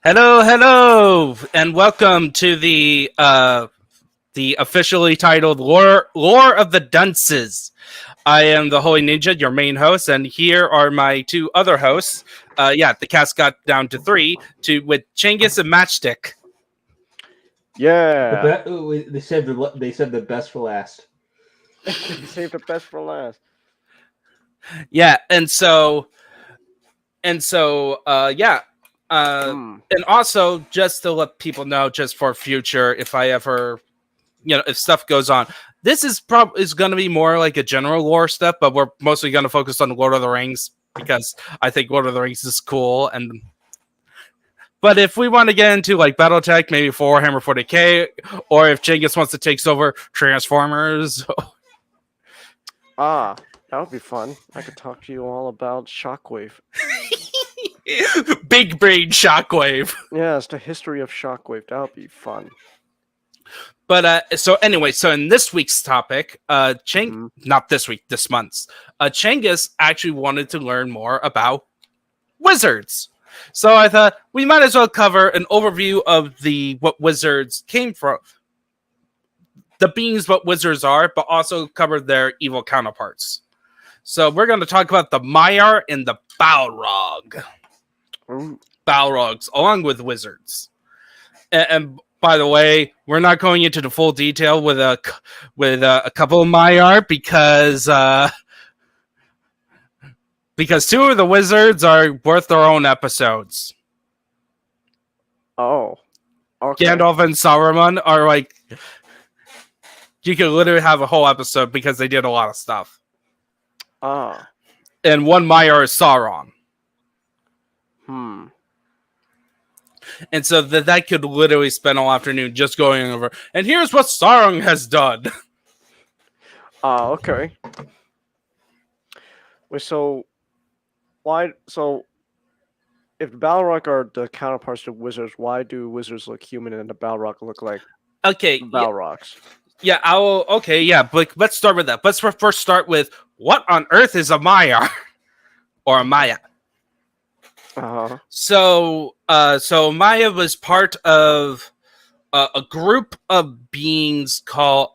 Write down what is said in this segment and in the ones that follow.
Hello, hello, and welcome to the officially titled Lore of the Dunces. I am the Holy Ninja, your main host, and here are my two other hosts. The cast got down to three with Changis and Matchstick. Yeah. They saved the best for last. Save the best for last. Yeah, and and also just to let people know, just for future, if I ever, if stuff goes on, this is going to be more like a general lore stuff, but we're mostly going to focus on Lord of the Rings because I think Lord of the Rings is cool. But if we want to get into like BattleTech, maybe for Warhammer 40k, or if Changis wants to take over Transformers. That would be fun. I could talk to you all about Shockwave. Big brain Shockwave. Yeah, it's the history of Shockwave. That would be fun. But so in this week's topic, not this week, this month's, Changis actually wanted to learn more about wizards. So I thought we might as well cover an overview of what wizards came from, the beings what wizards are, but also cover their evil counterparts. So we're going to talk about the Maiar and the Balrog. Balrogs, along with wizards. And by the way, we're not going into the full detail with a couple of Maiar because two of the wizards are worth their own episodes. Oh, okay. Gandalf and Saruman are like, you could literally have a whole episode because they did a lot of stuff. And one Maiar is Sauron. And so that could literally spend all afternoon just going over. And here's what Sauron has done. Okay. Wait, so why? So if the Balrog are the counterparts to wizards, why do wizards look human and the Balrog look like Balrogs? Yeah, but let's start with that. Let's first start with what on earth is a Maiar or a Maya? So Maya was part of a group of beings called.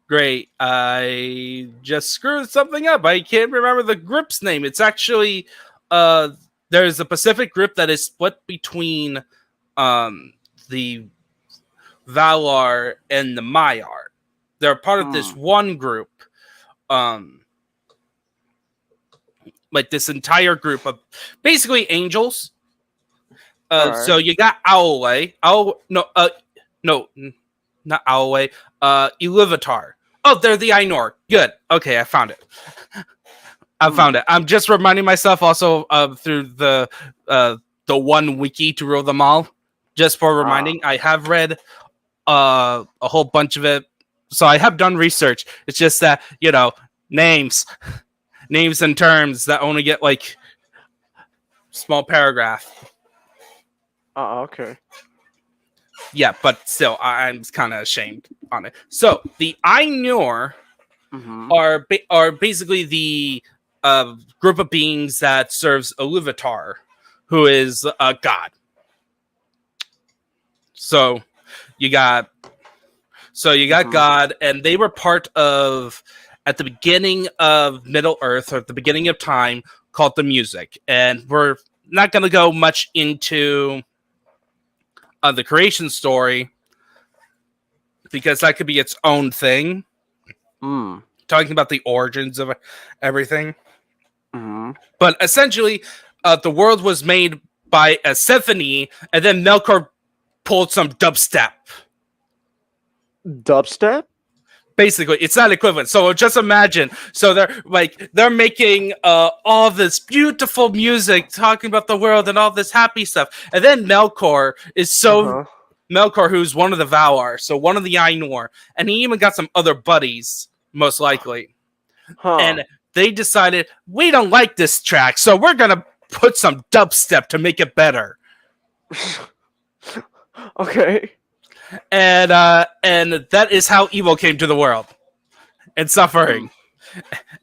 Great, I just screwed something up. I can't remember the group's name. It's actually there's a Pacific group that is split between the Valar and the Maiar. They're part of this one group. Like this entire group of basically angels. So you got Owlway. No, not Owlway. Iluvatar. Oh, they're the Ainur. Good. Okay, I found it. Found it. I'm just reminding myself also through the one wiki to rule them all. Just for reminding, I have read a whole bunch of it. So I have done research. It's just that, names and terms that only get like small paragraph. Okay. Yeah, but still, I'm kind of ashamed on it. So the Ainur are basically the group of beings that serves Iluvatar, who is a god. So you got God, and they were part of, at the beginning of Middle Earth, or at the beginning of time, called the Music. And we're not going to go much into the creation story, because that could be its own thing. Talking about the origins of everything. But essentially, the world was made by a symphony, and then Melkor pulled some dubstep. Dubstep? Basically, it's not equivalent. So just imagine. So they're making all this beautiful music, talking about the world and all this happy stuff. And then Melkor is Melkor, who's one of the Valar, so one of the Ainur, and he even got some other buddies, most likely. And they decided, we don't like this track, so we're gonna put some dubstep to make it better. Okay. And that is how evil came to the world, and suffering,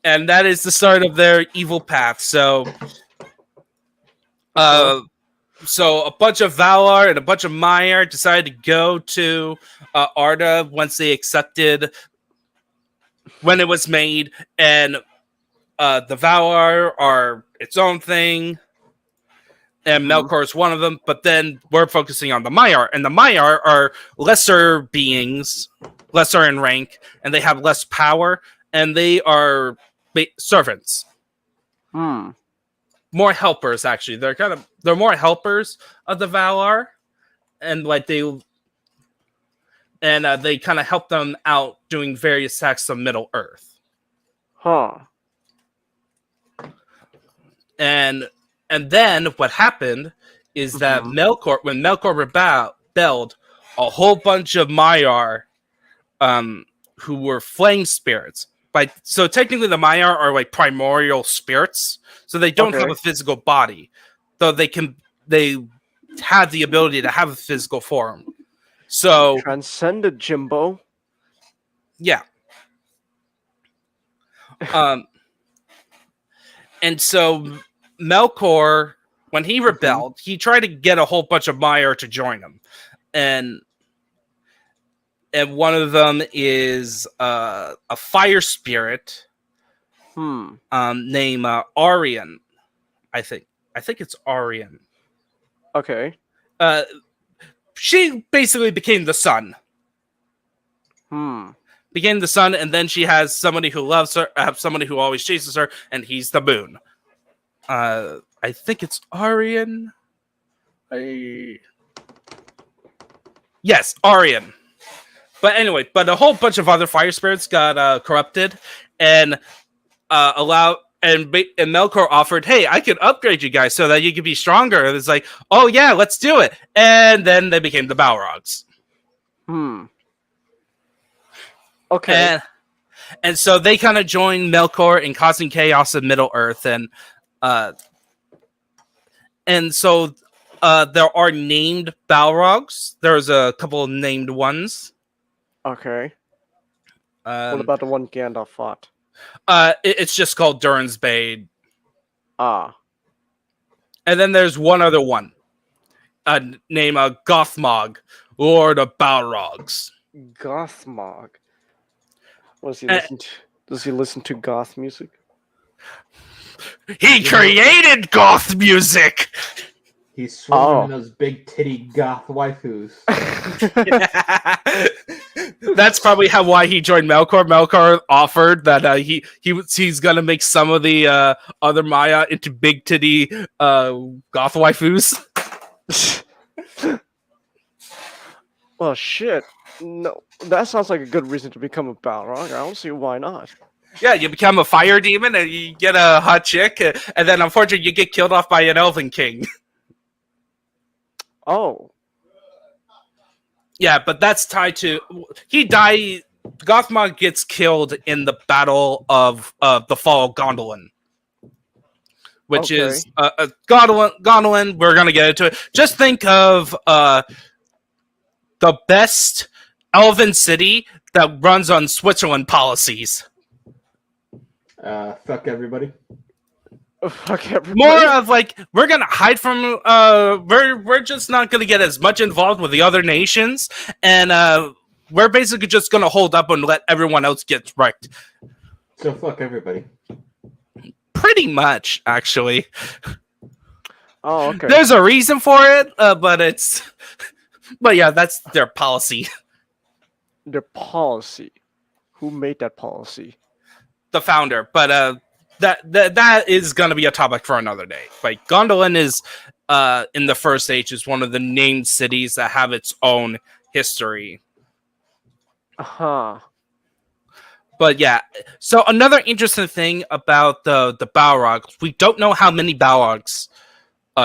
and that is the start of their evil path. So So a bunch of Valar and a bunch of Maiar decided to go to Arda once they accepted when it was made, and the Valar are its own thing, and Melkor is one of them. But then we're focusing on the Maiar, and the Maiar are lesser beings, lesser in rank, and they have less power, and they are servants. More helpers, actually. They're more helpers of the Valar, and they kind of help them out doing various tasks of Middle Earth. And then what happened is that when Melkor rebelled, a whole bunch of Maiar, who were flame spirits. So technically the Maiar are like primordial spirits, so they don't have a physical body, though they have the ability to have a physical form. So transcended, Jimbo. Yeah. And so Melkor, when he rebelled, he tried to get a whole bunch of Maiar to join him, and one of them is a fire spirit named Arian. I think it's Arian. Okay. She basically became the sun. Became the sun, and then she has somebody who loves her, somebody who always chases her, and he's the moon. I think it's Arian. Yes, Arian. But anyway, a whole bunch of other fire spirits got corrupted, and Melkor offered, "Hey, I can upgrade you guys so that you can be stronger." And it's like, "Oh yeah, let's do it." And then they became the Balrogs. Okay. And so they kind of joined Melkor in causing chaos in Middle Earth, and so there are named Balrogs. There's a couple of named ones. Okay. What about the one Gandalf fought? It's just called Durin's Bane. And then there's one other one, named Gothmog, Lord of Balrogs. Gothmog. What does he listen to? Does he listen to goth music? He created goth music! He's swimming in those big titty goth waifus. That's probably why he joined Melkor. Melkor offered that he's gonna make some of the other Maya into big titty goth waifus. Well, shit. No, that sounds like a good reason to become a Balrog. I don't see why not. Yeah, you become a fire demon and you get a hot chick, and then unfortunately you get killed off by an elven king. Oh. Yeah, but that's tied to... He died... Gothmog gets killed in the Battle of the Fall of Gondolin. Which is... Gondolin, we're going to get into it. Just think of the best elven city that runs on Switzerland policies. Fuck everybody. Fuck everybody. More of like, we're gonna hide from we're just not gonna get as much involved with the other nations, and we're basically just gonna hold up and let everyone else get wrecked. So fuck everybody. Pretty much, actually. Oh, okay. There's a reason for it, but yeah, that's their policy. Their policy. Who made that policy? The founder, but that is going to be a topic for another day. Like, Gondolin is in the First Age is one of the named cities that have its own history. But yeah, so another interesting thing about the Balrogs, we don't know how many Balrogs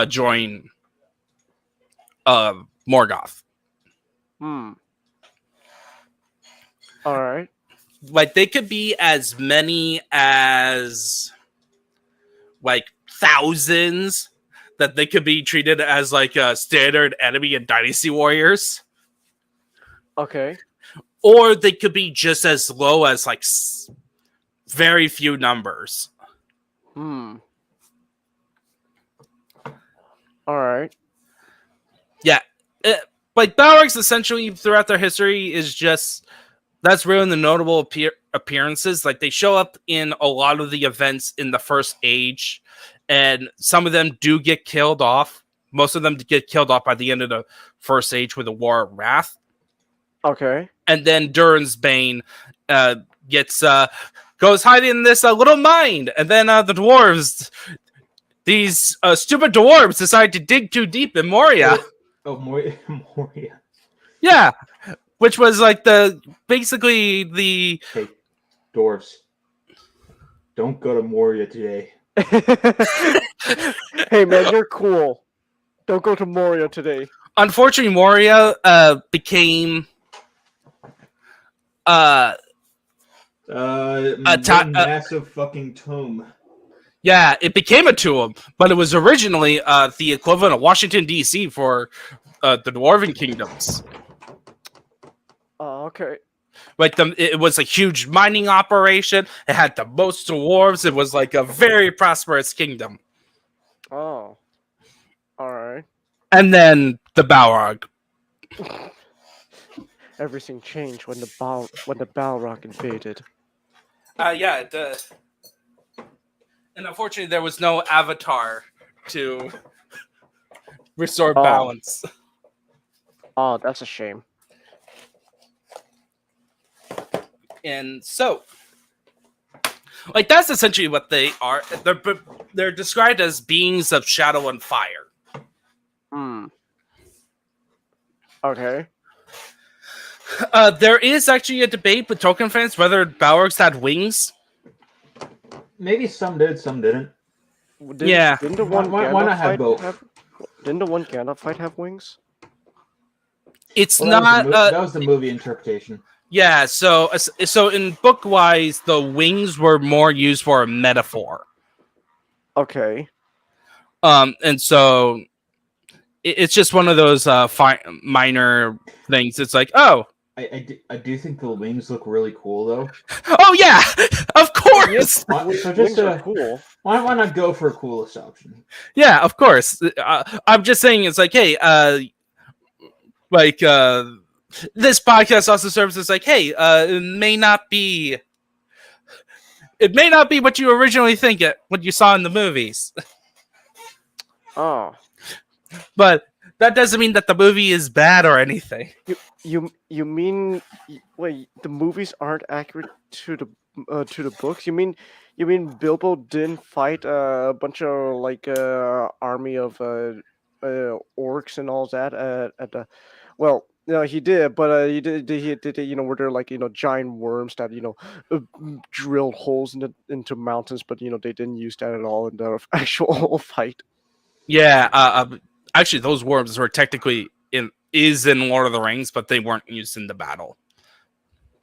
join Morgoth. All right. Like, they could be as many as like thousands, that they could be treated as like a standard enemy in Dynasty Warriors. Okay. Or they could be just as low as like very few numbers. right. Yeah. Like Balrogs essentially throughout their history is just that's really the notable appearances. Like they show up in a lot of the events in the First Age, and some of them do get killed off. Most of them get killed off by the end of the First Age with the War of Wrath. Okay. And then Durin's Bane goes hiding in this little mine, and then the dwarves, these stupid dwarves, decide to dig too deep in Moria. Moria. Yeah, which was like basically the Hey, dwarves, don't go to Moria today. Hey man, you're cool. Don't go to Moria today. Unfortunately, Moria became a massive fucking tomb. Yeah, it became a tomb, but it was originally the equivalent of Washington D.C. for the Dwarven kingdoms. Oh, okay. Like it was a huge mining operation. It had the most dwarves. It was like a very prosperous kingdom. Oh, all right. And then the Balrog. Everything changed when the Balrog invaded. Yeah. And unfortunately, there was no avatar to restore balance. Oh, that's a shame. And so, like, that's essentially what they are. They're described as beings of shadow and fire. Okay. There is actually a debate with Tolkien fans whether Balrogs had wings. Maybe some did, some didn't. Didn't the one why not have both? Didn't the one Gandalf fight have wings? It's not. That was the movie interpretation. Yeah, so in book wise, the wings were more used for a metaphor. Okay. And so it's just one of those minor things. It's like, oh, I do think the wings look really cool, though. Oh yeah, of course. Wings are cool. Why not go for a coolest option? Yeah, of course. I'm just saying, it's like, hey, this podcast also serves as like, hey, it may not be what you originally think what you saw in the movies. Oh, but that doesn't mean that the movie is bad or anything. You mean wait? The movies aren't accurate to the books? You mean Bilbo didn't fight a bunch of like army of orcs and all that at the no, he did, but he did were there like giant worms that drilled holes into mountains, but they didn't use that at all in the actual fight. Yeah, actually, those worms were technically in Lord of the Rings, but they weren't used in the battle.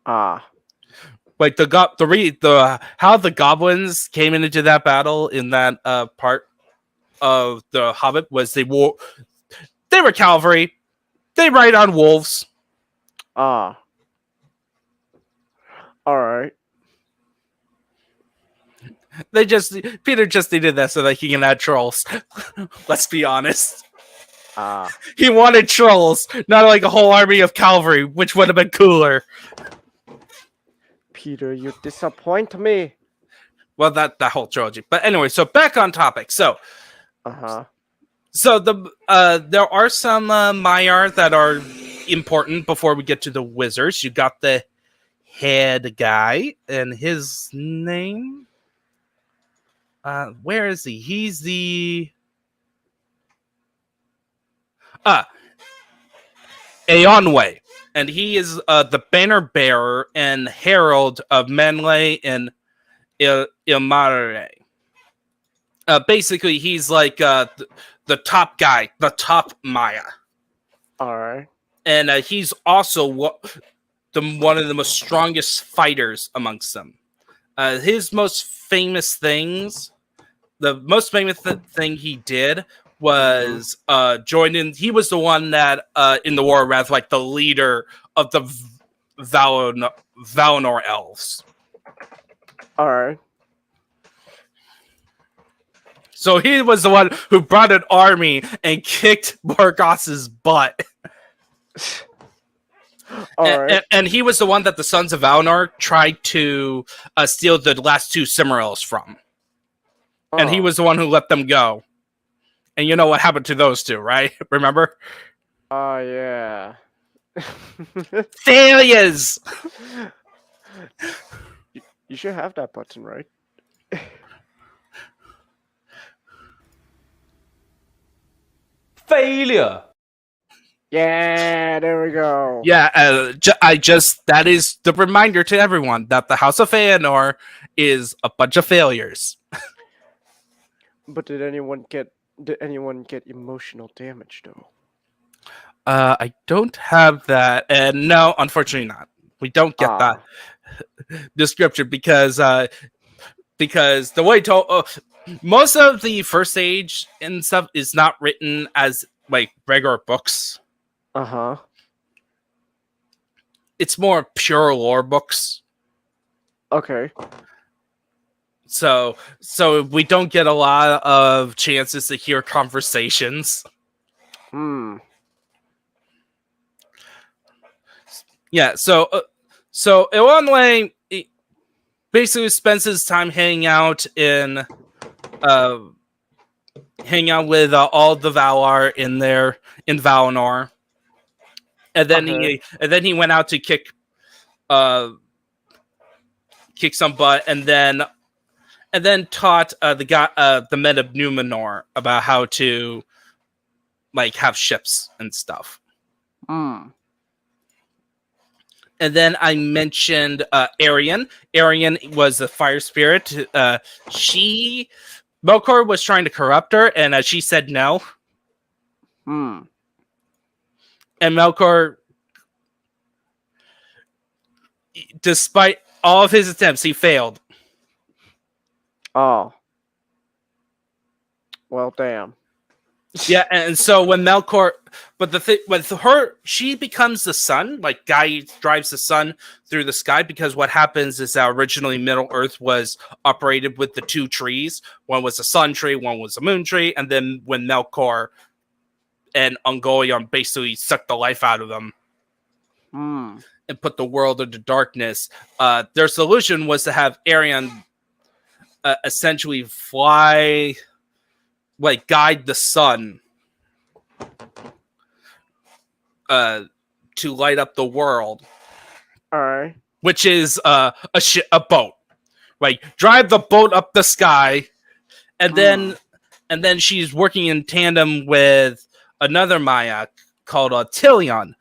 Like how the goblins came into that battle in that part of the Hobbit was they were cavalry. They ride on wolves. All right. Peter just needed that so that he can add trolls. Let's be honest. He wanted trolls, not like a whole army of cavalry, which would have been cooler. Peter, you disappoint me. Well, that whole trilogy. But anyway, so back on topic. So, So there are some Maiar that are important before we get to the wizards. You got the head guy, and his name. Where is he? He's the Eonwë, and he is the banner bearer and herald of Menle and Ilmare. Basically, he's like the top guy, the top Maya. All right. And he's also one of the most strongest fighters amongst them. His most famous things, the most famous thing he did was join in. He was the one that in the War of Wrath, like the leader of the Valinor elves. All right. So he was the one who brought an army and kicked Morgoth's butt. And he was the one that the Sons of Valinor tried to steal the last two Cimmerils from. And he was the one who let them go. And you know what happened to those two, right? Remember? Oh, yeah. Failures! You should have that button, right? Failure! Yeah, there we go. Yeah, that is the reminder to everyone that the House of Feanor is a bunch of failures. But did anyone get emotional damage though? I don't have that, and no, unfortunately not. We don't get that description because the way most of the first age and stuff is not written as like regular books. It's more pure lore books. Okay. So we don't get a lot of chances to hear conversations. Yeah, so Ewanwe basically spends his time hanging out with all the Valar in Valinor, and then he went out to kick some butt, and then taught the men of Numenor about how to like have ships and stuff. And then I mentioned Arian. Arian was a fire spirit. Melkor was trying to corrupt her, and she said no. And Melkor, despite all of his attempts, he failed. Oh. Well, damn. Yeah, and so when Melkor, but the thing with her, she becomes the sun. Like Guy drives the sun through the sky, because what happens is that originally Middle Earth was operated with the two trees. One was a sun tree, one was a moon tree, and then when Melkor and Ungoliant basically sucked the life out of them and put the world into darkness, their solution was to have Arian essentially fly, like guide the sun to light up the world. All right. Which is a boat. Like drive the boat up the sky, and then she's working in tandem with another Maya called Tilion,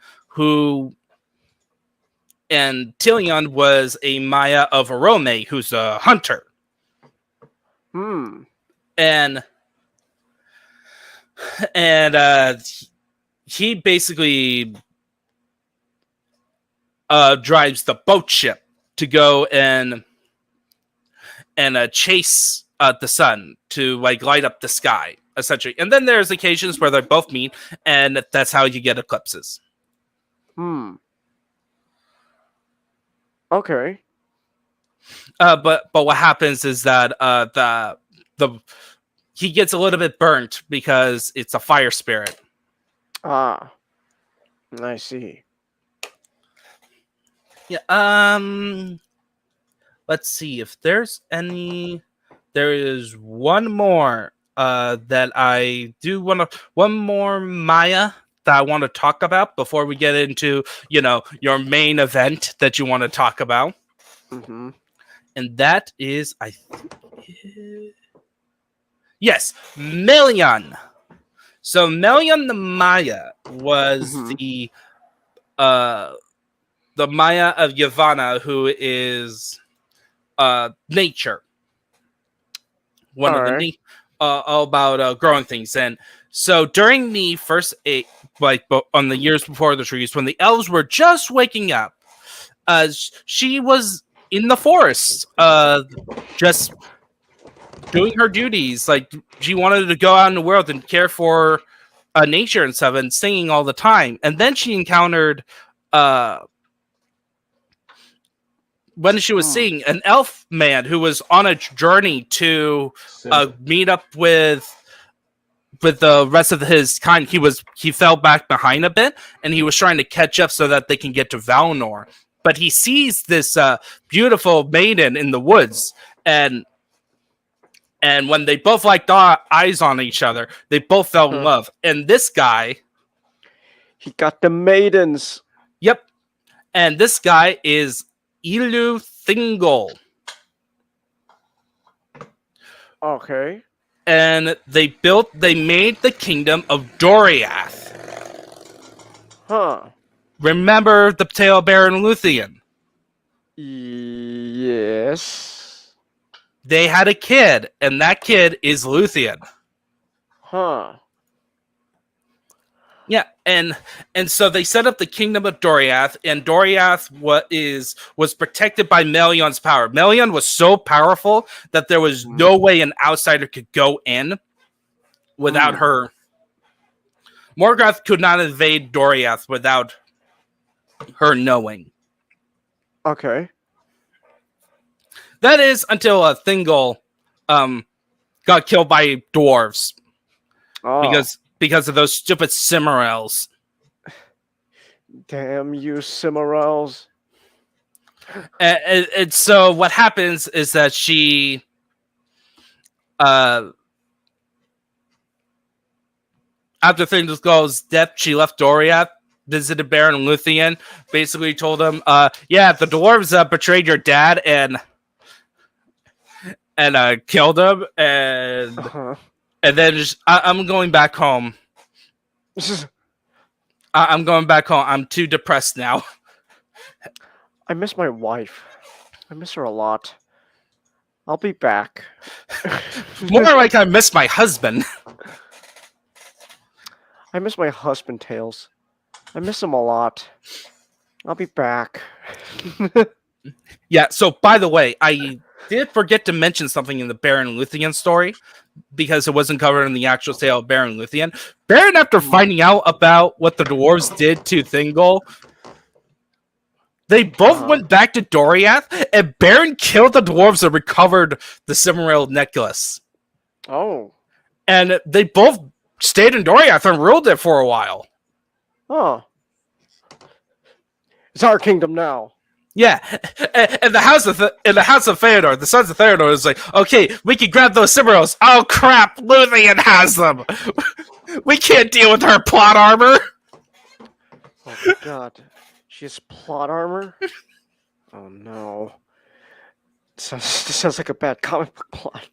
and Tilion was a Maya of Arome, who's a hunter. And he basically drives the boat ship to go and chase the sun to like light up the sky, essentially. And then there's occasions where they both meet, and that's how you get eclipses. Okay. But what happens is that he gets a little bit burnt because it's a fire spirit. I see. Yeah. Let's see if there's any. There is one more that I do want to. One more Maya that I want to talk about before we get into your main event that you want to talk about. And that is, I think, yes, Melian. So Melian the Maya was the Maya of Yavana, who is nature. One of the all about growing things. And so during the first on the years before the trees, when the elves were just waking up, she was in the forest, just doing her duties. Like she wanted to go out in the world and care for nature and stuff, and singing all the time. And then she encountered when she was seeing an elf man who was on a journey to meet up with the rest of his kind. He fell back behind a bit, and he was trying to catch up so that they can get to Valinor. But he sees this beautiful maiden in the woods, and when they both locked eyes on each other, they both fell in love. And this guy, he got the maidens. Yep. And this guy is Ilu Thingol. Okay. And they made the kingdom of Doriath. Huh. Remember the tale of Baron Luthien? Yes. They had a kid, and that kid is Luthien. Huh. Yeah, and so they set up the kingdom of Doriath, and Doriath was protected by Melion's power. Melion was so powerful that there was no way an outsider could go in without her. Morgoth could not invade Doriath without her knowing. Okay. That is until Thingol got killed by dwarves. Because of those stupid Cimmerels. Damn you, Cimmerels. And so what happens is that she... after Thingol's death, she left Doriath, visited Baron Luthien, basically told him, yeah, the dwarves betrayed your dad and killed him, and then I'm going back home. I'm going back home. I'm too depressed now. I miss my wife. I miss her a lot. I'll be back. More like I miss my husband. I miss my husband, Tails. I miss him a lot. I'll be back. Yeah, so by the way, I did forget to mention something in the Baron Luthien story, because it wasn't covered in the actual tale of Baron Luthien. Baron, after finding out about what the dwarves did to Thingol, they both went back to Doriath, and Baron killed the dwarves and recovered the Cimmerel necklace. Oh. And they both stayed in Doriath and ruled it for a while. Oh. It's our kingdom now. Yeah, and the house of Theodore, the sons of Theodore is like, okay, we can grab those Cimmerels. Oh crap, Luthien has them. We can't deal with her plot armor. Oh my god, she has plot armor. Oh no, this sounds like a bad comic book plot.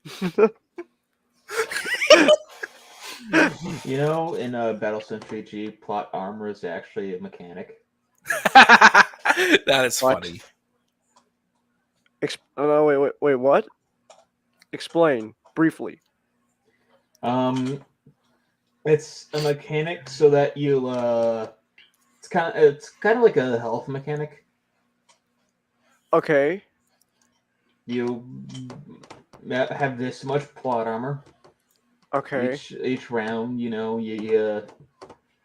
You know, in Battle Century G, plot armor is actually a mechanic. That is funny. No, wait, what? Explain briefly. It's a mechanic so that you it's kind of like a health mechanic. Okay. You have this much plot armor. Okay. Each round, you know, it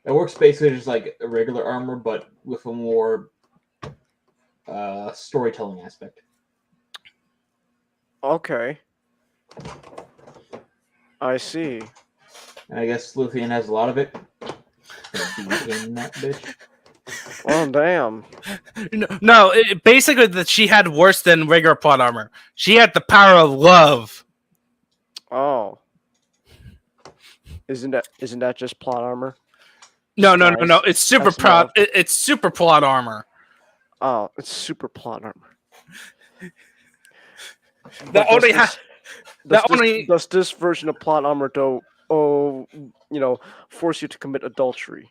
works basically just like a regular armor, but with a more storytelling aspect. Okay. I see. And I guess Luthien has a lot of it. In that bitch. Oh, damn. No, basically that she had worse than regular plot armor. She had the power of love. Oh. Isn't that just plot armor? No. It's super plot. It's super plot armor. Oh, it's super plot armor. Does this version of plot armor force you to commit adultery?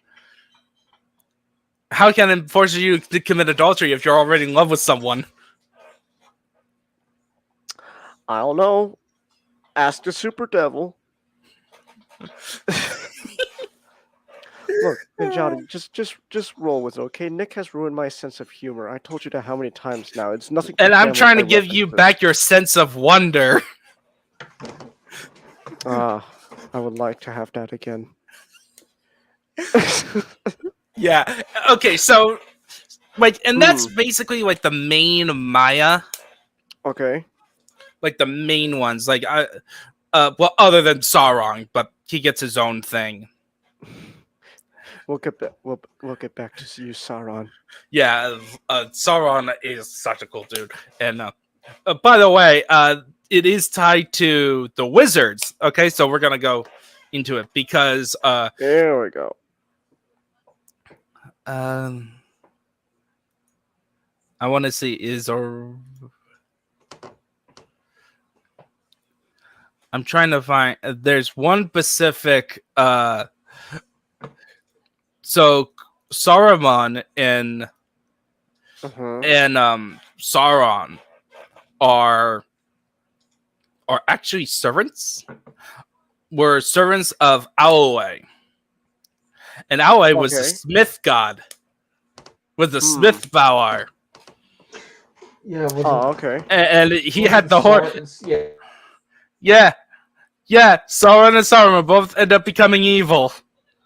How can it force you to commit adultery if you're already in love with someone? I don't know. Ask the super devil. Look, Ninjato, just roll with it, okay? Nick has ruined my sense of humor. I told you that how many times now? It's nothing. And I'm trying to give you back your sense of wonder. I would like to have that again. Yeah. Okay, so like, and that's basically like the main Maya, Okay. like the main ones. Like, well, other than Sauron, but he gets his own thing. We'll get back. We'll get back to you, Sauron. Yeah, Sauron is such a cool dude. And by the way, it is tied to the wizards. Okay, so we're gonna go into it because there we go. I want to see I'm trying to find. There's one specific. So Saruman and Sauron are actually servants. Were servants of Aoi. And Aoi was the smith god. Was the smith Valar. Yeah. Okay. And he had the horse. Yeah. Sauron and Saruman both end up becoming evil.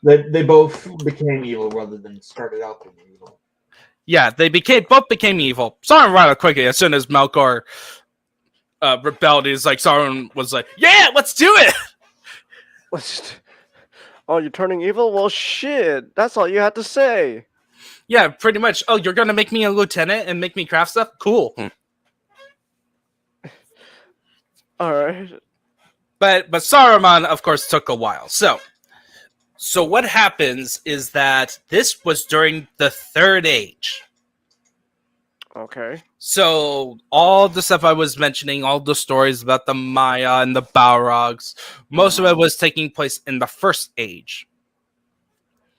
They both became evil rather than started out being evil. Yeah, they both became evil. Sauron rather quickly as soon as Melkor rebelled. He's like, Sauron was like, yeah, let's do it. Oh, you're turning evil? Well, shit. That's all you had to say. Yeah, pretty much. Oh, you're gonna make me a lieutenant and make me craft stuff? Cool. All right. But Saruman, of course, took a while. So what happens is that this was during the Third Age. Okay. So all the stuff I was mentioning, all the stories about the Maya and the Balrogs, most of it was taking place in the First Age.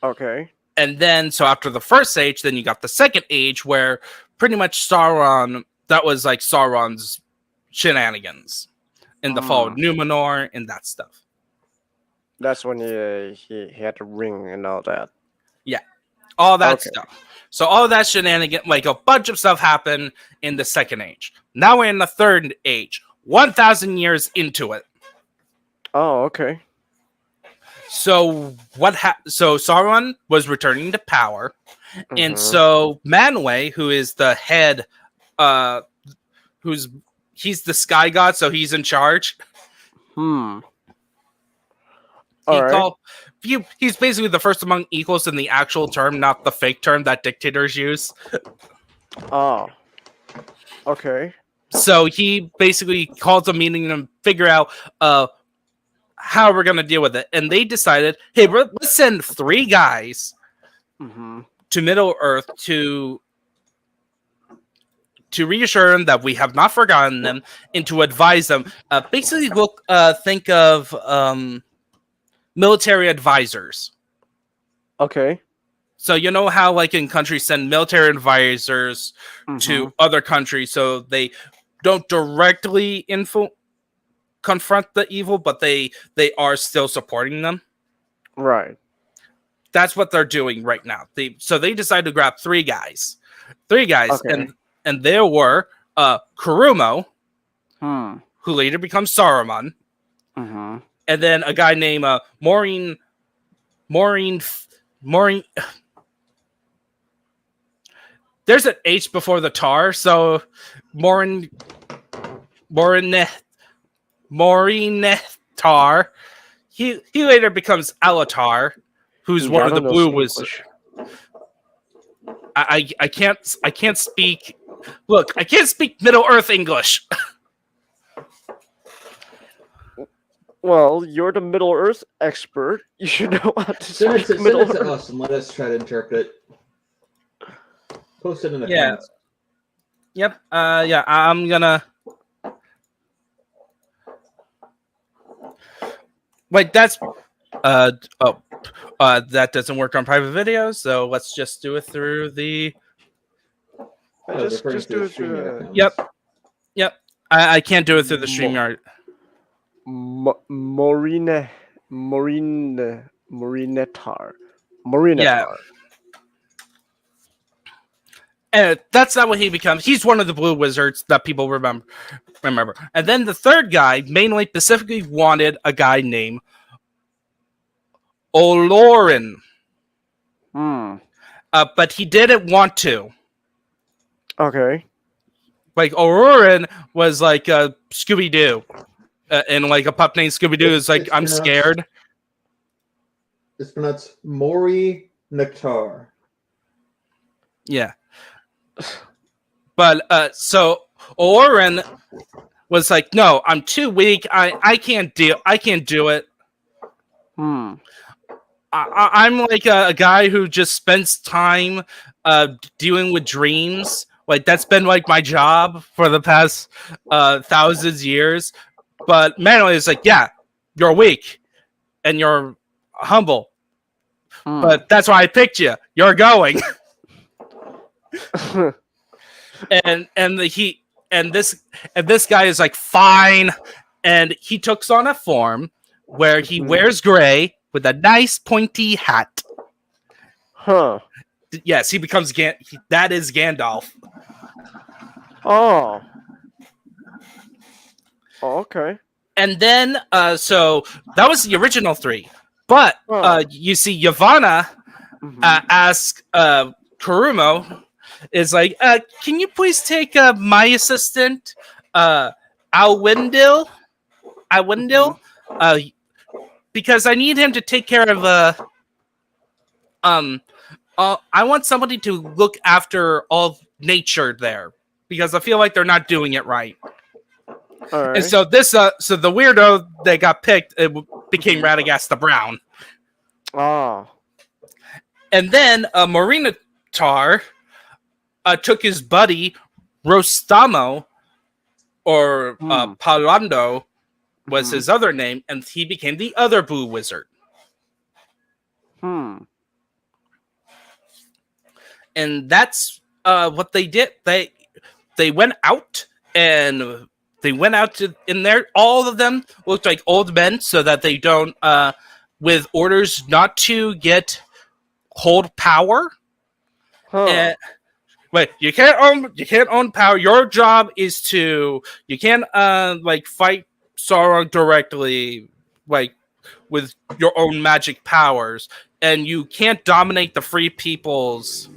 Okay. And then, so after the First Age, then you got the Second Age, where pretty much Sauron, that was like Sauron's shenanigans in the fall of Numenor and that stuff. That's when he had the ring and all that. Yeah, all that stuff. So all that shenanigan, like a bunch of stuff happened in the Second Age. Now we're in the Third Age, 1,000 years into it. Oh, okay. So so Sauron was returning to power, and so Manwë, who is the head, he's the sky god, so he's in charge. He's basically the first among equals in the actual term, not the fake term that dictators use. Oh. Okay. So he basically calls a meeting to figure out how we're going to deal with it. And they decided, hey, let's send 3 guys to Middle-earth to reassure them that we have not forgotten them and to advise them. Basically, think of military advisors. Okay. So you know how, like, in countries send military advisors to other countries so they don't directly confront the evil, but they are still supporting them. Right. That's what they're doing right now. So they decided to grab 3 guys. 3 guys, okay. and there were Kurumo, who later becomes Saruman, and then a guy named Maureen. There's an H before the tar, so Maureen Tar. He later becomes Alatar, who's one of the blue wizards. I can't speak. Look, I can't speak Middle Earth English. Well, you're the Middle Earth expert. You should know how to speak Middle Earth. Send it to us and let us try to interpret it. Post it in the comments. Yep. Yeah. I'm gonna. Wait, that's. That doesn't work on private videos, so let's just do it through the. Just do it through. Yep. I can't do it through the StreamYard. Morinetar. Yeah. And that's not what he becomes. He's one of the blue wizards that people remember. And then the third guy mainly specifically wanted a guy named Olorin. But he didn't want to. Okay. Like Auroran was like Scooby Doo, and like a pup named Scooby Doo is like I'm scared. It's pronounced Mori Nectar. Yeah, but so Auroran was like, no, I'm too weak. I can't do it. I'm like a guy who just spends time dealing with dreams. Like that's been like my job for the past thousands years. But Manuel is like, yeah, you're weak and you're humble. But that's why I picked you. You're going. and this guy is like fine, and he takes on a form where he wears gray with a nice pointy hat. Huh. Yes, he becomes that is Gandalf. Oh. Oh, okay. And then so that was the original 3. But you see Yavana ask Kurumo is like, can you please take my assistant Alwindil? Because I need him to take care of I want somebody to look after all nature there, because I feel like they're not doing it right. All right. And so this so the weirdo that got picked, it became Radagast the Brown. Oh. And then Marinatar took his buddy Rostamo, or Palando was his other name, and he became the other Blue Wizard. And that's what they did. They went out, and they went out to in there. All of them looked like old men, so that they don't, with orders not to hold power. And, wait, you can't own power. Your job is to you can't like fight Sauron directly, like with your own magic powers, and you can't dominate the free peoples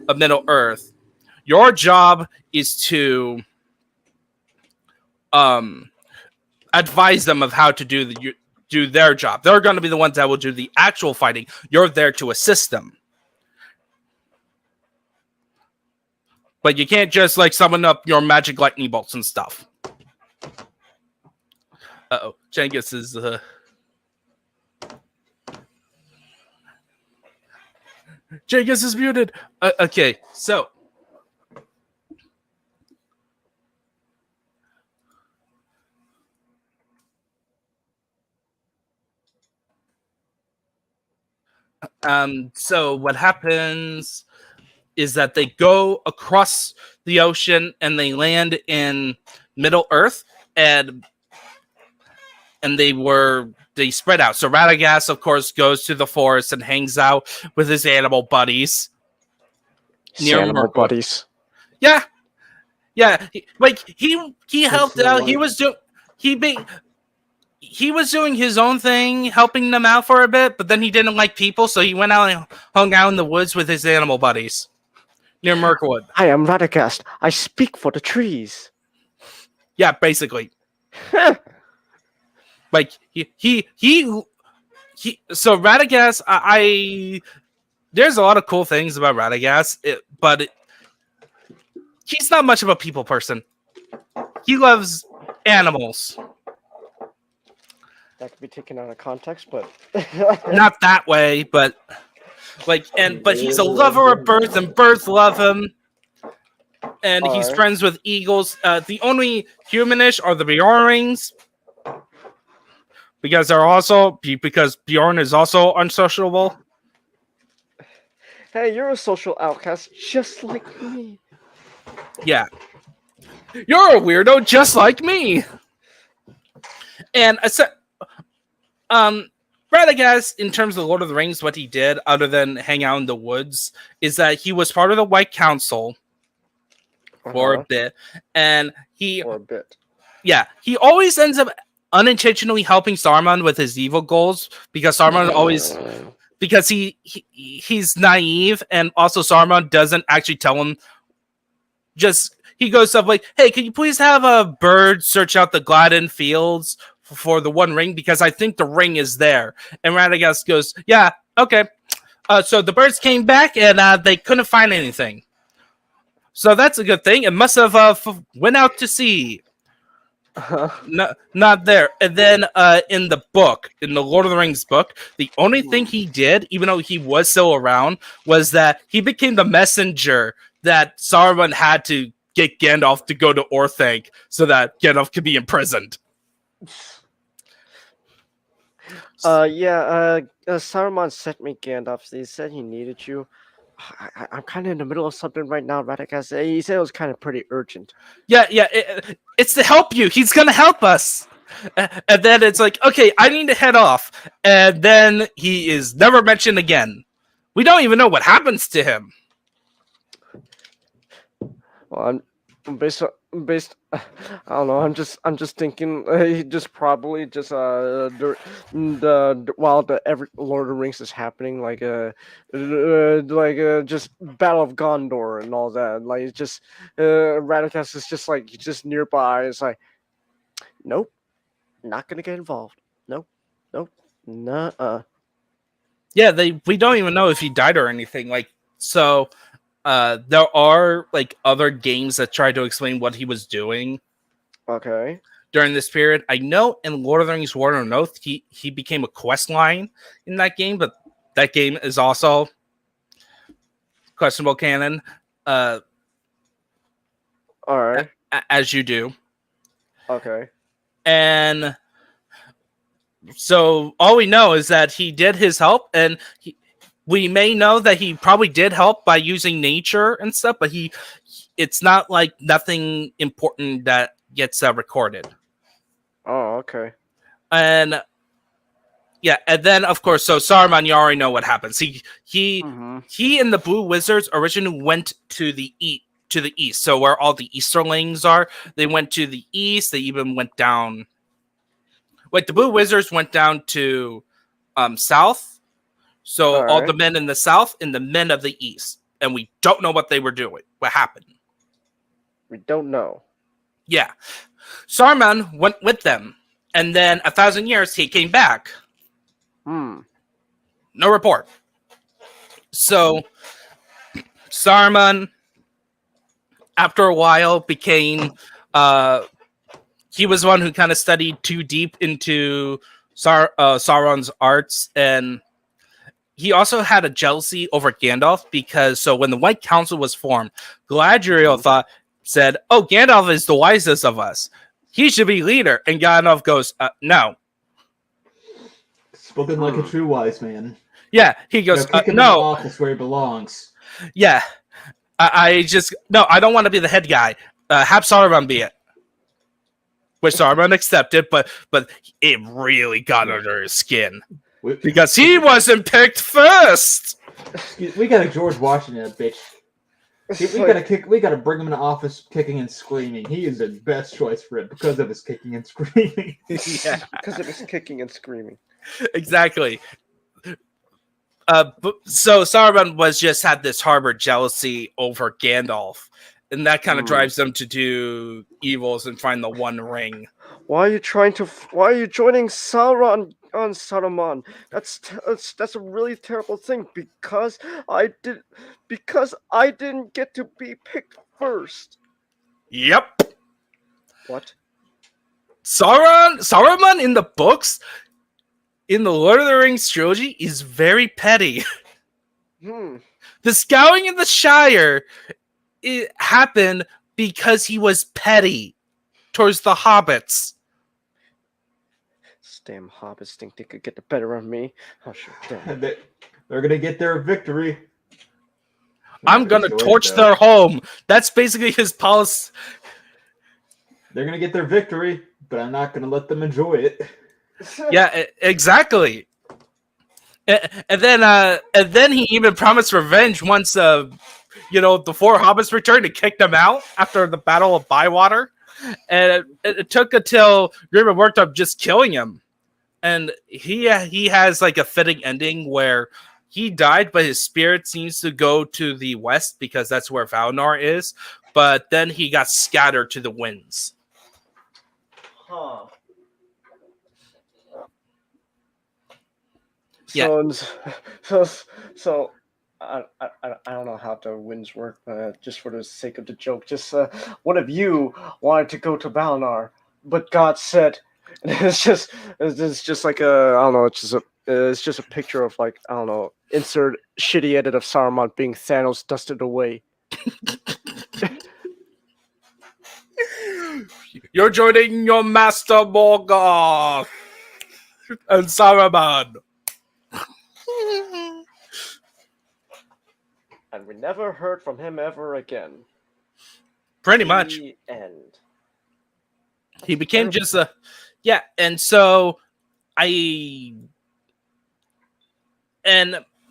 of Middle Earth. Your job is to advise them of how to do their job. They're going to be the ones that will do the actual fighting. You're there to assist them. But you can't just like summon up your magic lightning bolts and stuff. Uh-oh. Changis is Changis is muted. Okay, so so what happens is that they go across the ocean and they land in Middle Earth, and they spread out. So Radagast, of course, goes to the forest and hangs out with his animal buddies. Animal buddies. Yeah. He helped out. He was doing his own thing, helping them out for a bit, but then he didn't like people, so he went out and hung out in the woods with his animal buddies near Mirkwood. I am Radagast. I speak for the trees. Yeah, basically. Like he so Radagast, there's a lot of cool things about Radagast, but he's not much of a people person. He loves animals. That could be taken out of context, but not that way, but but he's a lover of birds, and birds love him. And he's friends with eagles. The only humanish are the Bjornings, because Bjorn is also unsociable. Hey, you're a social outcast just like me. Yeah. You're a weirdo just like me. And Radagast, in terms of Lord of the Rings, what he did, other than hang out in the woods, is that he was part of the White Council for a bit. And he always ends up unintentionally helping Saruman with his evil goals, because Saruman always... Because he's naive, and also Saruman doesn't actually tell him he goes stuff like, "Hey, can you please have a bird search out the Gladden fields for the One Ring because I think the ring is there." And Radagast goes, "Yeah, okay." So the birds came back and they couldn't find anything. So that's a good thing. It must have went out to sea. Not there. And then in the Lord of the Rings book, the only thing he did, even though he was still around, was that he became the messenger that Saruman had to get Gandalf to go to Orthanc so that Gandalf could be imprisoned. Saruman sent me Gandalf. He said he needed you. I'm kind of in the middle of something right now, Radagast. He said it was kind of pretty urgent. Yeah, it's to help you. He's gonna help us. And then it's like, okay, I need to head off. And then he is never mentioned again. We don't even know what happens to him. Well, based I don't know. I'm just thinking he just probably just while every Lord of the Rings is happening, just Battle of Gondor and all that. Like it's just Radagast is just like just nearby. It's like, nope, not gonna get involved. Nope, nuh-uh. Yeah, we don't even know if he died or anything. Like so. There are like other games that try to explain what he was doing. Okay. During this period, I know in Lord of the Rings: War and Oath, he became a quest line in that game, but that game is also questionable canon. All right. As you do. Okay. And so all we know is that he did his help, and we may know that he probably did help by using nature and stuff, but it's not like nothing important that gets recorded. Oh, okay. And yeah, and then of course, so Saruman, you already know what happens. He and the Blue Wizards originally went to the east, so where all the Easterlings are. They went to the east. They even went down. Wait, the Blue Wizards went down to south. So all the men in the south and the men of the east. And we don't know what they were doing. What happened? We don't know. Yeah. Saruman went with them. And then 1,000 years, he came back. No report. So Saruman, after a while, became... he was one who kind of studied too deep into Sauron's arts, and he also had a jealousy over Gandalf because when the White Council was formed, Galadriel said, "Oh, Gandalf is the wisest of us. He should be leader." And Gandalf goes, "No." Spoken like a true wise man. Yeah, he goes, "No." In the office where he belongs. Yeah, I don't want to be the head guy. Have Saruman be it. Which Saruman accepted, but it really got under his skin. Because he wasn't picked first. We got a George Washington, bitch. We gotta bring him in the office kicking and screaming. He is the best choice for it because of his kicking and screaming. Yeah, because of his kicking and screaming. Exactly. So Saruman had this harbor jealousy over Gandalf, and that kind of drives them to do evils and find the One Ring. Why are you joining Sauron on Saruman? That's a really terrible thing because I didn't get to be picked first. Yep. What? Saruman in the books, in the Lord of the Rings trilogy, is very petty. The Scouring in the Shire, it happened because he was petty towards the hobbits. Damn hobbits think they could get the better of me. Oh, sure. They're gonna get their victory. I'm gonna torch their home. That's basically his policy. They're gonna get their victory, but I'm not gonna let them enjoy it. Yeah, exactly. And then he even promised revenge once the four hobbits returned and kicked them out after the Battle of Bywater. And it took until Grimmett worked up just killing him. And he has like a fitting ending where he died, but his spirit seems to go to the west because that's where Valinor is. but then he got scattered to the winds. Huh. Yeah. So I don't know how the winds work, but just for the sake of the joke, just one of you wanted to go to Balnar, but God said, and it's just like a, I don't know, it's just a picture of, like, I don't know, insert shitty edit of Saruman being Thanos dusted away. You're joining your master Morgoth and Saruman. And we never heard from him ever again. Pretty much. The end. He became just a... Yeah, and so and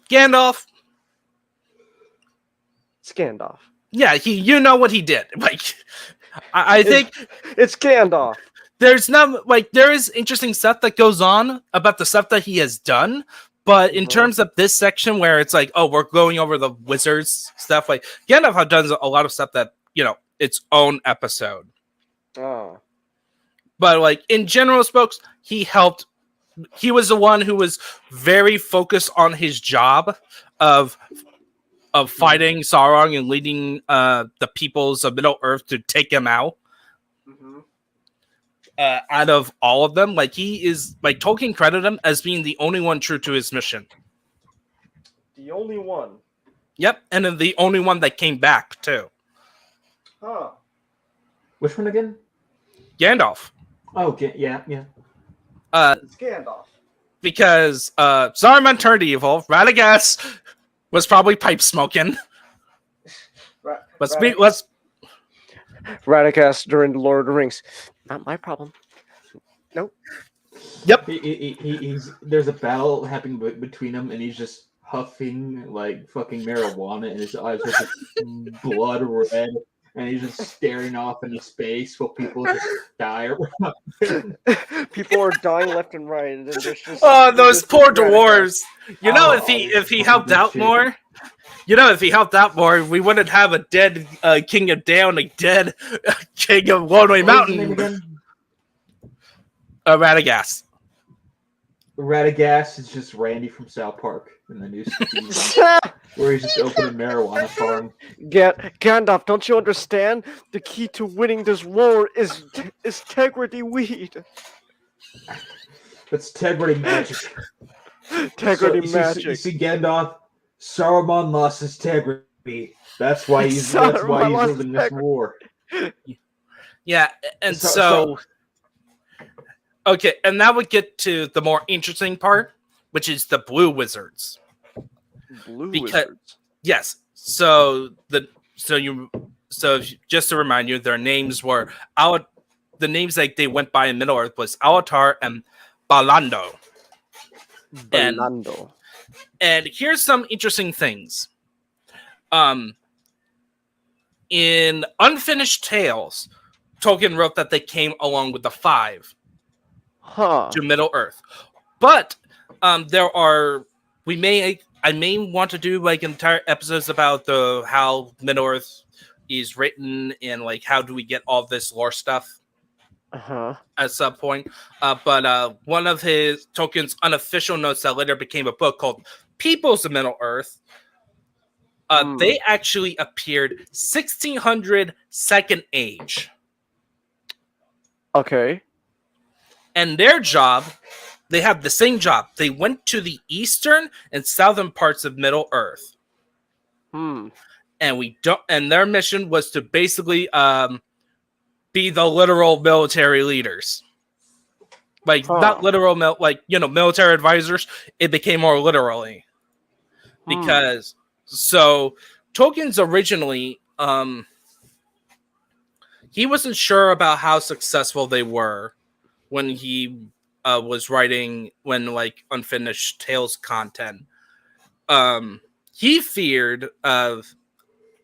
Gandalf... It's Gandalf. Yeah, you know what he did. Like, I think... It's Gandalf. There's not... Like, there is interesting stuff that goes on about the stuff that he has done. But in terms of this section where it's like, oh, we're going over the wizards stuff, like, Gandalf has done a lot of stuff that, its own episode. Oh. But, like, in general spokes, he helped. He was the one who was very focused on his job of fighting Sauron and leading the peoples of Middle-earth to take him out. Out of all of them, like, he is, like, Tolkien credited him as being the only one true to his mission. The only one. Yep, and then the only one that came back too. Huh. Which one again? Gandalf. Oh, yeah. It's Gandalf. Because Saruman turned evil. Radagast was probably pipe smoking. Let's Radagast during the Lord of the Rings. Not my problem. Nope. Yep. He's there's a battle happening between them, and he's just huffing like fucking marijuana, and his eyes are just blood red, and he's just staring off into space while people just die around him. People are dying left and right, and then there's just those poor dwarves. If he helped out more. If he helped out more, we wouldn't have a dead King of Down, a dead King of Lonely Mountain. Radagast. Radagast is just Randy from South Park in the new season, where he's just opening marijuana farm. Gandalf, don't you understand? The key to winning this war is integrity weed. It's integrity magic. Magic. You see, Gandalf, Saruman lost his integrity. That's why he's losing this war. Yeah, and so okay, and that would get to the more interesting part, which is the Blue Wizards. Wizards. Yes. So just to remind you, their names were the names that they went by in Middle Earth was Alatar and Balando. And here's some interesting things. In Unfinished Tales, Tolkien wrote that they came along with the five to Middle Earth. But I may want to do like entire episodes about how Middle Earth is written and like how do we get all this lore stuff. At some point. But one of Tolkien's unofficial notes that later became a book called Peoples of Middle Earth, they actually appeared 1600 Second Age. Okay. And their job, they have the same job. They went to the eastern and southern parts of Middle Earth. And their mission was to basically be the literal military leaders. Like, not literal, military advisors. It became more literally. Because, so, Tolkien's originally, he wasn't sure about how successful they were when he was writing, Unfinished Tales content. He feared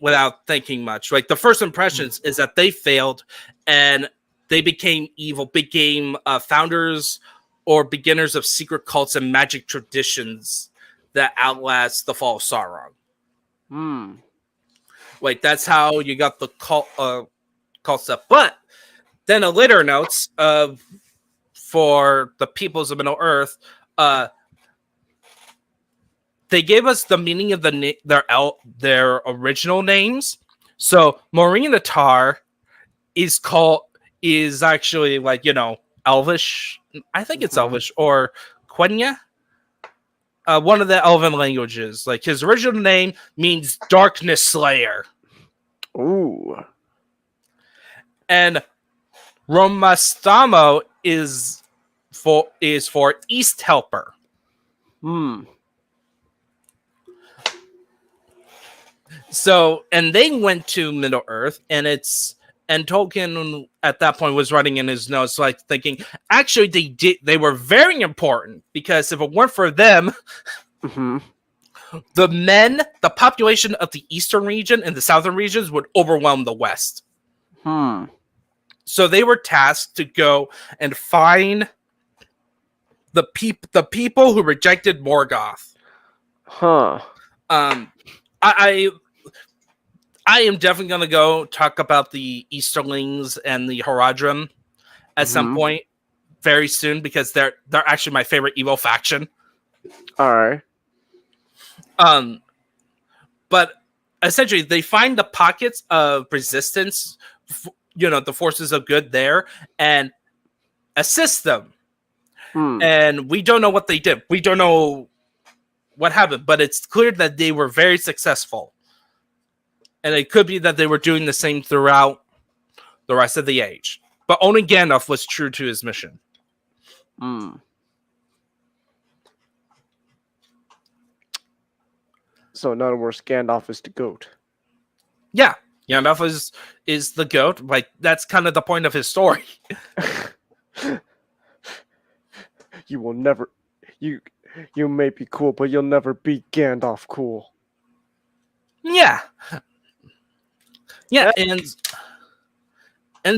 without thinking much. Like, the first impressions is that they failed and they became evil, became founders or beginners of secret cults and magic traditions that outlast the fall of Sauron. Like that's how you got the cult stuff. But then a later notes for the peoples of Middle Earth, they gave us the meaning of their original names. So Maureen the Tar is actually like, Elvish. I think it's Elvish or Quenya. One of the Elven languages. Like his original name means Darkness Slayer. Ooh. And Romastamo is for East Helper. So, and they went to Middle Earth, and Tolkien at that point was writing in his notes, like thinking, actually, they were very important because if it weren't for them, the population of the eastern region and the southern regions would overwhelm the west. So they were tasked to go and find the people who rejected Morgoth. I am definitely going to go talk about the Easterlings and the Haradrim at some point very soon because they're actually my favorite evil faction. All right. But essentially, they find the pockets of resistance, the forces of good there, and assist them. And we don't know what they did. We don't know what happened, but it's clear that they were very successful. And it could be that they were doing the same throughout the rest of the age. But only Gandalf was true to his mission. So in other words, Gandalf is the goat. Yeah, Gandalf is the goat. Like that's kind of the point of his story. You will never, you may be cool, but you'll never be Gandalf cool. Yeah, and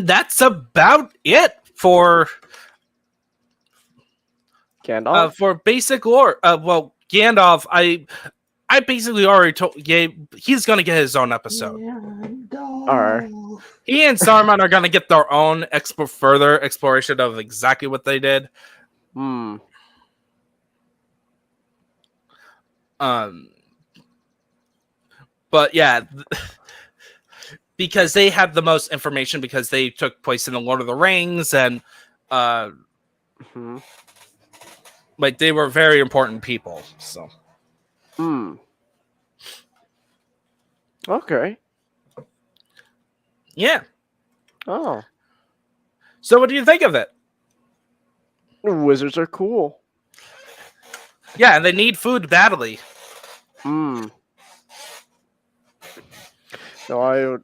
that's about it for Gandalf. For basic lore. Well, Gandalf, I basically already told Gabe he's gonna get his own episode. Alright. He and Saruman are gonna get their own further exploration of exactly what they did. But yeah, because they have the most information because they took place in the Lord of the Rings and like they were very important people. So Okay. Yeah. Oh. So what do you think of it? Wizards are cool. Yeah, and they need food badly. No, I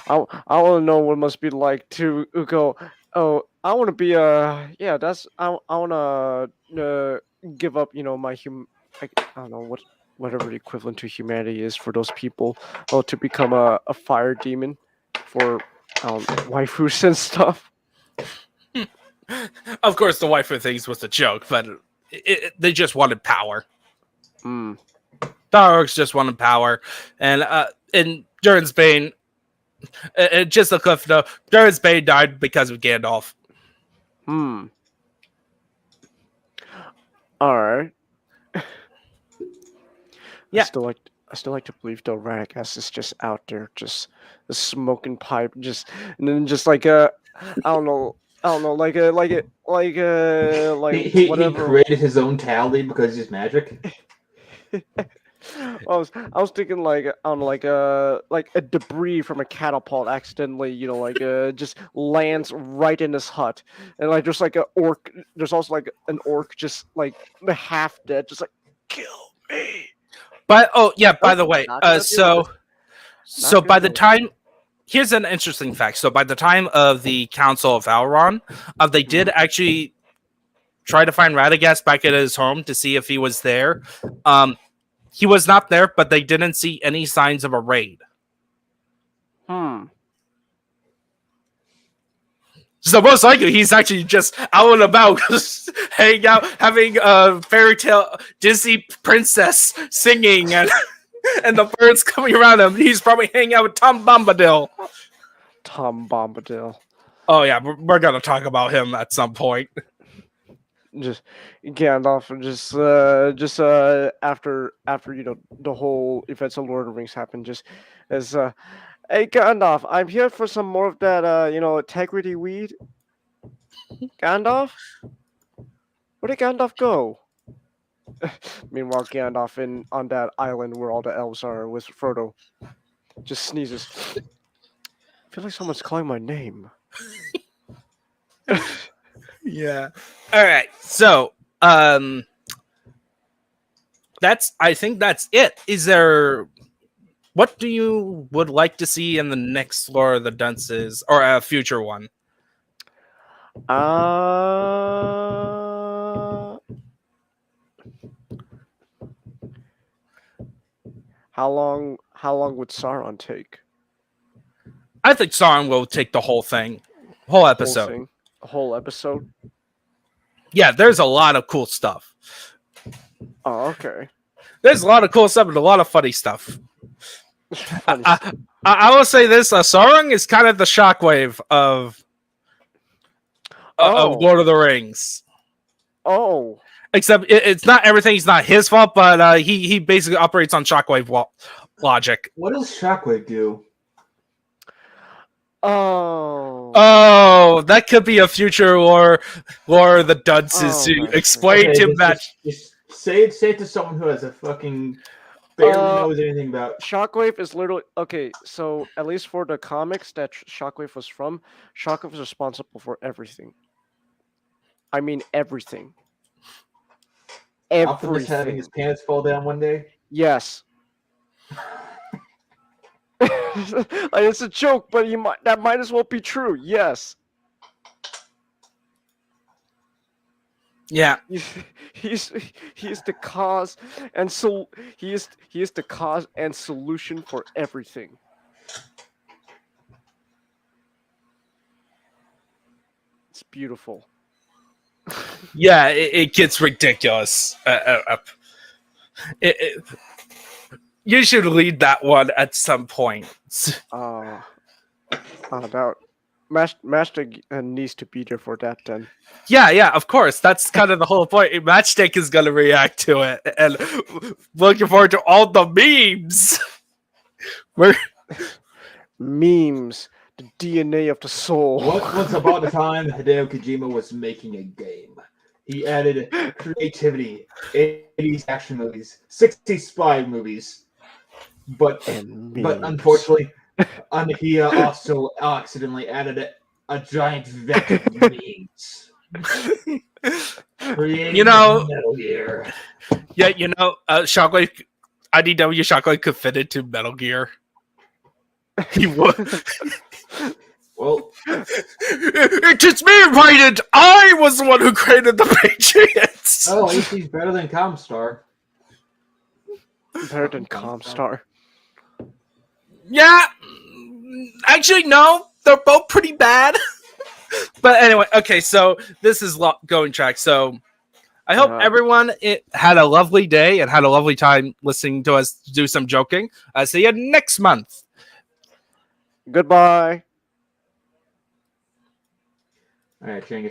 want to know what it must be like to go. Oh, I want to be I want to give up. My I don't know whatever the equivalent to humanity is for those people. Oh, to become a fire demon for waifus and stuff. Of course, the waifu things was a joke, but they just wanted power. Balrogs just wanted power, and Durin's Bane, just a cliff note, Durin's Bane died because of Gandalf. All right. Yeah. I still like to believe though Radagast is just out there, just a smoking pipe, and then just like I don't know, like he whatever. created his own tally because he's magic. I was thinking like I don't know, like a debris from a catapult accidentally, just lands right in his hut, and like there's like an orc. There's also like an orc just like half dead, just like kill me. But by the way, so by the time, here's an interesting fact. So by the time of the Council of Elrond, they did actually try to find Radagast back at his home to see if he was there. He was not there, but they didn't see any signs of a raid. So most likely he's actually just out and about, hanging out, having a fairy tale Disney princess singing and and the birds coming around him. He's probably hanging out with Tom Bombadil. Tom Bombadil. Oh yeah, we're gonna talk about him at some point. Just Gandalf, just after the whole events of Lord of the Rings happened, just as hey Gandalf, I'm here for some more of that integrity weed. Gandalf, where did Gandalf go? Meanwhile, Gandalf on that island where all the elves are with Frodo, just sneezes. I feel like someone's calling my name. Yeah. All right. So, I think that's it. Is there? What do you would like to see in the next Lord of the Dunces or a future one? How long would Sauron take? I think Sauron will take the whole thing, whole episode. A whole episode? Yeah, there's a lot of cool stuff. Oh, okay. There's a lot of cool stuff and a lot of funny stuff. I will say this: Sauron is kind of the Shockwave of Lord of the Rings. Oh. Except it's not everything. It's not his fault, but he basically operates on Shockwave logic. What does Shockwave do? Oh, that could be a future or the Dunces to explain to him that. Just say it to someone who has a fucking barely knows anything about. Shockwave is literally okay. So at least for the comics that Shockwave was from, Shockwave is responsible for everything. I mean everything. Optimus having his pants fall down one day. Yes. It's a joke, but that might as well be true. Yes. Yeah. He's the cause and he is the cause and solution for everything. It's beautiful. Yeah, it gets ridiculous. You should lead that one at some point. That Matchstick needs to be there for that then. Yeah, of course. That's kind of the whole point. Matchstick is going to react to it, and looking forward to all the memes. Memes, the DNA of the soul. Once upon a time, Hideo Kojima was making a game. He added creativity, 80s action movies, 60s spy movies, but unfortunately, he also accidentally added a giant vector of memes. Creating Metal Gear. Yeah, Shockwave, IDW Shockwave could fit into Metal Gear. He would. Well, it is me, Raiden! I was the one who created the Patriots! Oh, at least he's better than Comstar. Better than Comstar. Yeah. Actually, no. They're both pretty bad. But anyway, okay, so this is Going Track. So I hope everyone had a lovely day and had a lovely time listening to us do some joking. See you next month. Goodbye. All right, Changis.